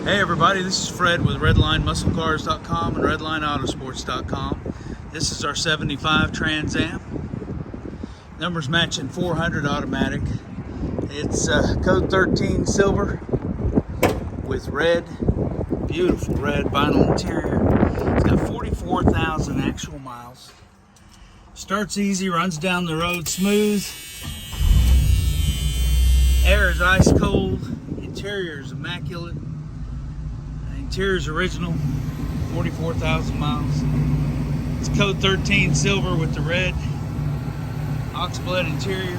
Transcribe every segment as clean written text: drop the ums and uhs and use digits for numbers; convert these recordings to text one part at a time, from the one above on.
Hey everybody, this is Fred with RedlineMuscleCars.com and RedlineAutosports.com. This is our 75 Trans Am. Numbers matching 400 automatic. It's code 13 silver with red, beautiful red vinyl interior. It's got 44,000 actual miles. Starts easy, runs down the road smooth. Air is ice cold. Interior is immaculate. Interior is original, 44,000 miles. It's code 13 silver with the red oxblade interior.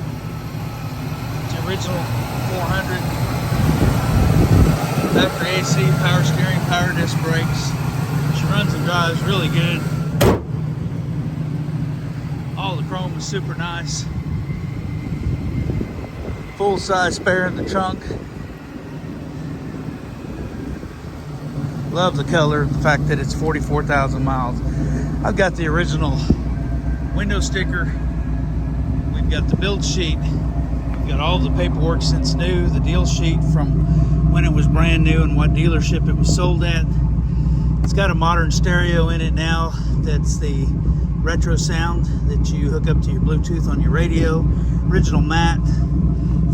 It's the original 400. Factory AC, power steering, power disc brakes. She runs and drives really good. All the chrome is super nice. Full size spare in the trunk. Love the color, the fact that it's 44,000 miles. I've got the original window sticker. We've got the build sheet. We've got all the paperwork since new, the deal sheet from when it was brand new and what dealership it was sold at. It's got a modern stereo in it now. That's the retro sound that you hook up to your Bluetooth on your radio. Original mat,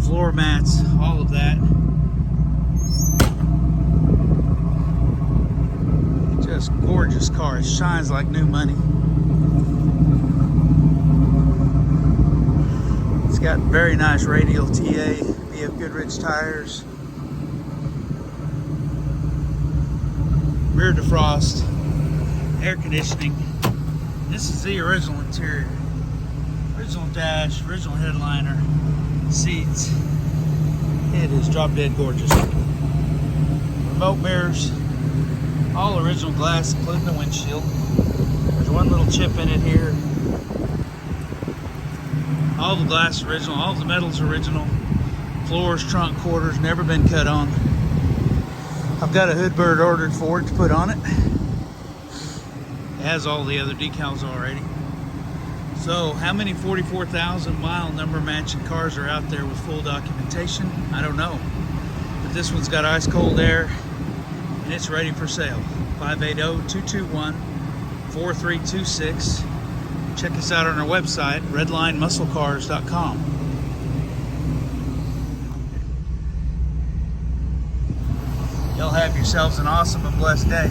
floor mats, all of that. Just gorgeous car. It shines like new money. It's got very nice radial TA, BF Goodrich tires, rear defrost, air conditioning. This is the original interior. Original dash, original headliner, seats. It is drop dead gorgeous. Remote mirrors. All original glass, including the windshield. There's one little chip in it here. All the glass original, all the metals original. Floors, trunk, quarters, never been cut on. I've got a hood bird ordered for it to put on it. It has all the other decals already. So how many 44,000 mile number matching cars are out there with full documentation? I don't know. But this one's got ice cold air. And it's ready for sale. 580-221-4326. Check us out on our website, RedlineMuscleCars.com. Y'all have yourselves an awesome and blessed day.